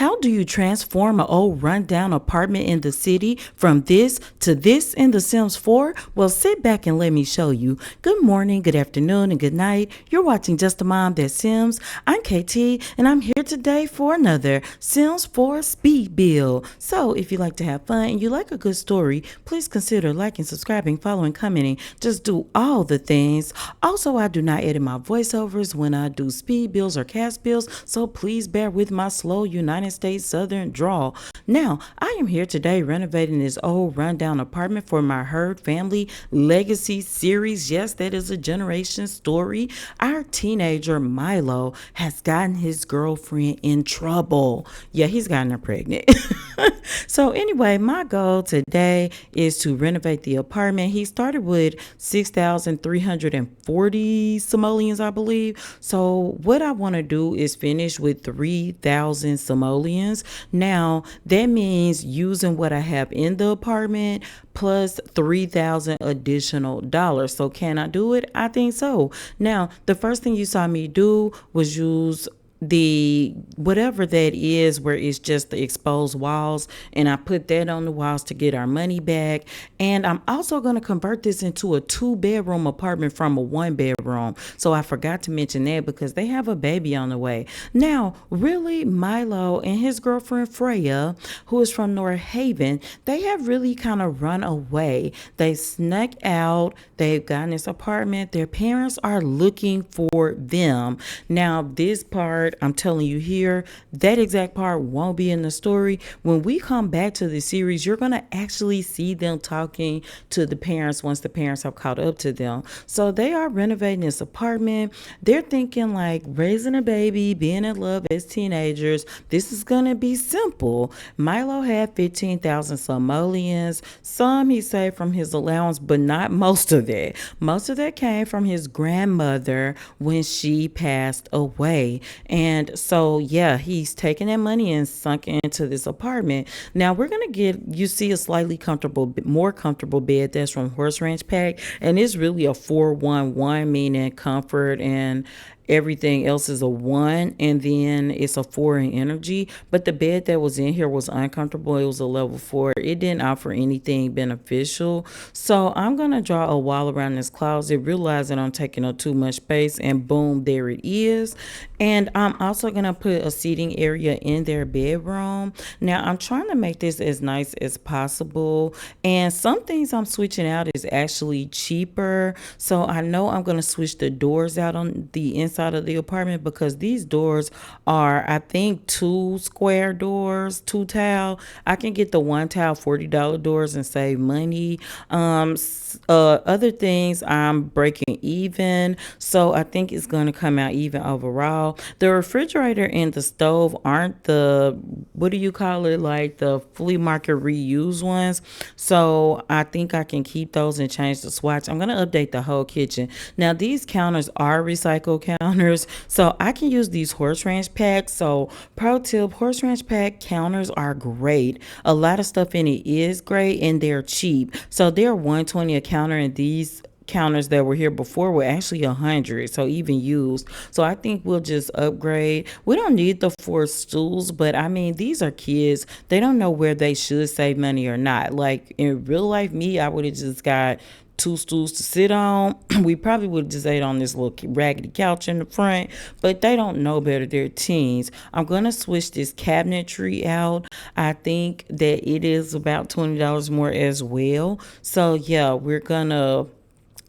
How do you transform an old rundown apartment in the city from this to this in The Sims 4? Well, sit back and let me show you. Good morning, good afternoon, and good night. You're watching Just a Mom That Sims. I'm KT, and I'm here today for another Sims 4 speed build. So, if you like to have fun and you like a good story, please consider liking, subscribing, following, commenting. Just do all the things. Also, I do not edit my voiceovers when I do speed builds or cast builds, so please bear with my slow United States Southern drawl. Now, I am here today renovating this old rundown apartment for my Herd Family Legacy series. Yes, that is a generation story. Our teenager Milo has gotten his girlfriend in trouble. Yeah, he's gotten her pregnant. So anyway, my goal today is to renovate the apartment. He started with 6,340 simoleons, I believe. So what I want to do is finish with 3,000 simoleons. Now, that means using what I have in the apartment plus 3,000 additional dollars. So can I do it? I think so. Now, the first thing you saw me do was use the whatever that is where it's just the exposed walls, and I put that on the walls to get our money back. And I'm also going to convert this into a 2-bedroom apartment from a 1-bedroom. So I forgot to mention that because they have a baby on the way. Now, really, Milo and his girlfriend Freya, who is from North Haven, they have really kind of run away. They snuck out. They've gotten this apartment. Their parents are looking for them. Now, this part, I'm telling you here, that exact part won't be in the story. When we come back to the series, you're going to actually see them talking to the parents once the parents have caught up to them. So they are renovating this apartment. They're thinking like raising a baby, being in love as teenagers. This is going to be simple. Milo had 15,000 simoleons. Some he saved from his allowance, but not most of that. Most of that came from his grandmother when she passed away. And so, yeah, he's taking that money and sunk into this apartment. Now, we're going to you see a slightly more comfortable bed that's from Horse Ranch Pack. And it's really a 411, meaning comfort and everything else is a 1, and then it's a 4 in energy. But the bed that was in here was uncomfortable. It was a level 4. It didn't offer anything beneficial. So I'm going to draw a wall around this closet, realizing I'm taking up too much space, and boom, there it is. And I'm also going to put a seating area in their bedroom. Now, I'm trying to make this as nice as possible. And some things I'm switching out is actually cheaper. So I know I'm going to switch the doors out on the inside of the apartment because these doors are, I think, 2 square doors, 2 tile. I can get the 1 tile $40 doors and save money. Other things I'm breaking even, so I think it's going to come out even overall. The refrigerator and the stove aren't the, what do you call it, like the flea market reused ones. So I think I can keep those and change the swatch. I'm going to update the whole kitchen. Now, these counters are recycled counters, so I can use these Horse Ranch packs. So pro tip, Horse Ranch pack counters are great. A lot of stuff in it is great, and they're cheap. So they're $120 a counter, and these counters that were here before were actually 100, so even used. So I think we'll just upgrade. We don't need the 4 stools, but I mean, these are kids. They don't know where they should save money or not. Like in real life, me, I would have just got 2 stools to sit on. We probably would have just ate on this little raggedy couch in the front, but they don't know better. They're teens. I'm going to switch this cabinetry out. I think that it is about $20 more as well. So yeah, we're going to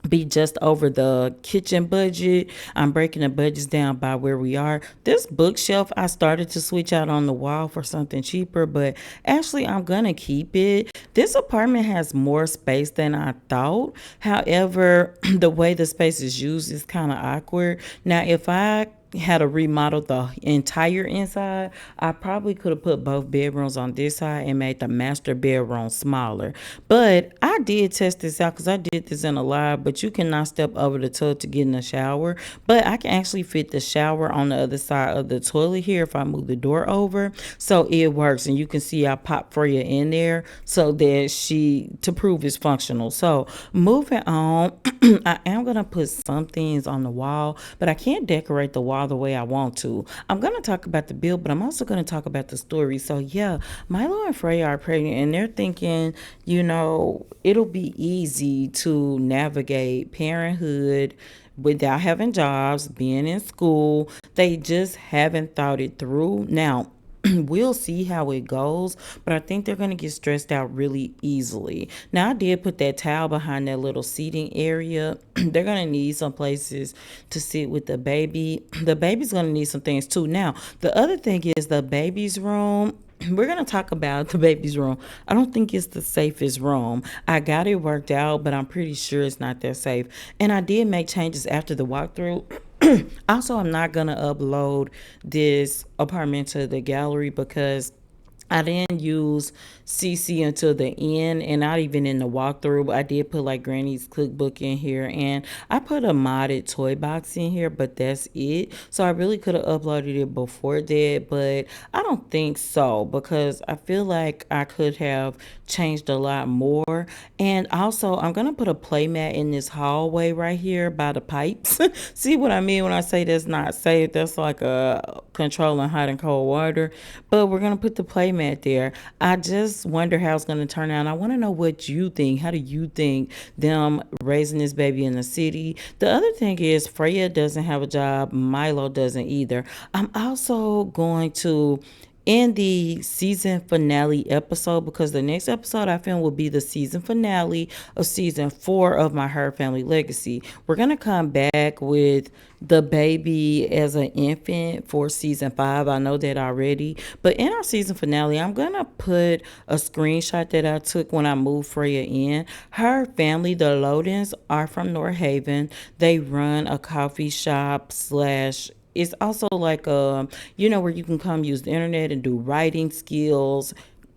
be just over the kitchen budget. I'm breaking the budgets down by where we are. This bookshelf I started to switch out on the wall for something cheaper, but actually I'm gonna keep it. This apartment has more space than I thought. However, the way the space is used is kind of awkward. Now, if I had to remodel the entire inside, I probably could have put both bedrooms on this side and made the master bedroom smaller. But I did test this out because I did this in a live, but you cannot step over the tub to get in the shower. But I can actually fit the shower on the other side of the toilet here if I move the door over. So it works, and you can see I popped Freya in there so that to prove it's functional. So moving on, I am going to put some things on the wall, but I can't decorate the wall all the way I want to. I'm going to talk about the build, but I'm also going to talk about the story. So, yeah, Milo and Freya are pregnant, and they're thinking, it'll be easy to navigate parenthood without having jobs, being in school. They just haven't thought it through. Now, we'll see how it goes, but I think they're going to get stressed out really easily. Now, I did put that towel behind that little seating area. They're going to need some places to sit with the baby. The baby's going to need some things too. Now, the other thing is the baby's room. We're going to talk about the baby's room. I don't think it's the safest room. I got it worked out, but I'm pretty sure it's not that safe. And I did make changes after the walkthrough. Also, I'm not going to upload this apartment to the gallery because I didn't use CC until the end, and not even in the walkthrough. I did put like Granny's cookbook in here, and I put a modded toy box in here, but that's it. So I really could have uploaded it before that, but I don't think so because I feel like I could have changed a lot more. And also, I'm gonna put a playmat in this hallway right here by the pipes. See what I mean when I say that's not safe? That's like a controlling hot and cold water. But we're gonna put the playmat there. I just wonder how it's gonna turn out. I want to know what you think. How do you think them raising this baby in the city? The other thing is Freya doesn't have a job. Milo doesn't either. I'm also going to in the season finale episode, because the next episode I film will be the season finale of season 4 of My Her Family Legacy. We're going to come back with the baby as an infant for season 5. I know that already. But in our season finale, I'm going to put a screenshot that I took when I moved Freya in. Her family, the Lodens, are from North Haven. They run a coffee shop slash it's also like where you can come use the internet and do writing skills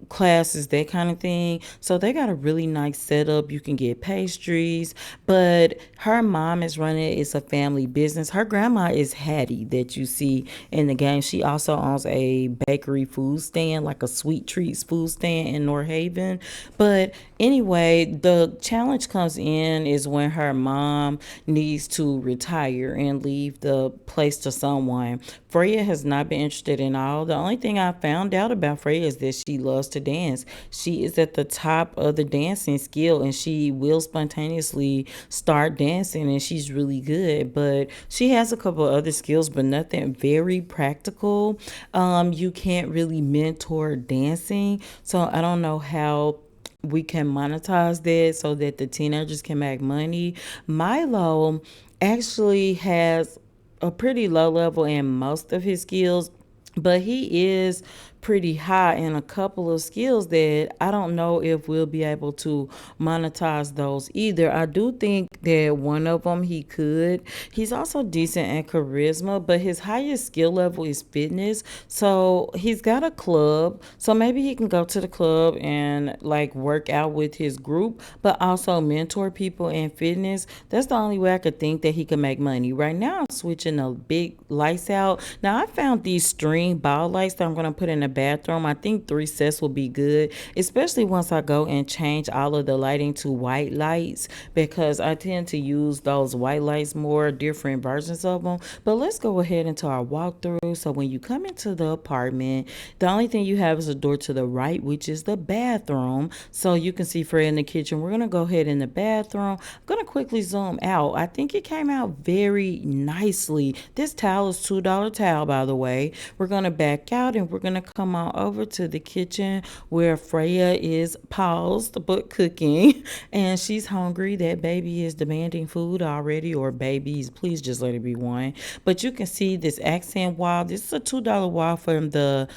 classes, that kind of thing. So they got a really nice setup. You can get pastries, but her mom is running it's a family business. Her grandma is Hattie that you see in the game. She also owns a bakery food stand, like a sweet treats food stand in North Haven. But anyway, the challenge comes in is when her mom needs to retire and leave the place to someone. Freya has not been interested in all. The only thing I found out about Freya is that she loves to dance. She is at the top of the dancing skill, and she will spontaneously start dancing, and she's really good. But she has a couple of other skills, but nothing very practical. You can't really mentor dancing, so I don't know how we can monetize that so that the teenagers can make money. Milo actually has a pretty low level in most of his skills, but he is pretty high in a couple of skills that I don't know if we'll be able to monetize those either. I do think that one of them he could. He's also decent at charisma, but his highest skill level is fitness. So he's got a club. So maybe he can go to the club and like work out with his group, but also mentor people in fitness. That's the only way I could think that he can make money. Right now, I'm switching the big lights out. Now, I found these string ball lights that I'm going to put in the bathroom. I think 3 sets will be good, especially once I go and change all of the lighting to white lights, because I tend to use those white lights more, different versions of them. But let's go ahead into our walkthrough. So when you come into the apartment, the only thing you have is a door to the right, which is the bathroom. So you can see Fred in the kitchen. We're going to go ahead in the bathroom. I'm going to quickly zoom out. I think it came out very nicely. This towel is $2 towel, by the way. We're going to back out and we're going to come on over to the kitchen where Freya is paused but cooking, and she's hungry. That baby is demanding food already, or babies, please just let it be one. But you can see this accent wall. This is a $2 wall from the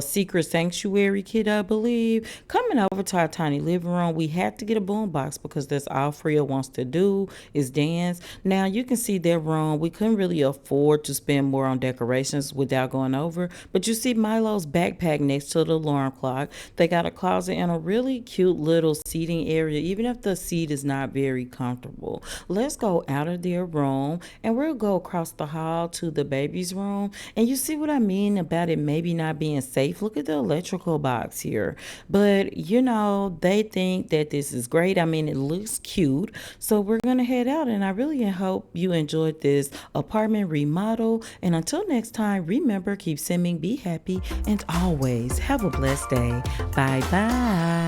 Secret Sanctuary kit, I believe. Coming over to our tiny living room, we had to get a boom box because that's all Freya wants to do is dance. Now you can see their room. We couldn't really afford to spend more on decorations without going over, but you see Milo's back backpack next to the alarm clock. They got a closet and a really cute little seating area, even if the seat is not very comfortable. Let's go out of their room and we'll go across the hall to the baby's room. And you see what I mean about it maybe not being safe? Look at the electrical box here. But they think that this is great. I mean, it looks cute. So we're going to head out. And I really hope you enjoyed this apartment remodel. And until next time, remember, keep swimming, be happy, and always have a blessed day. Bye bye.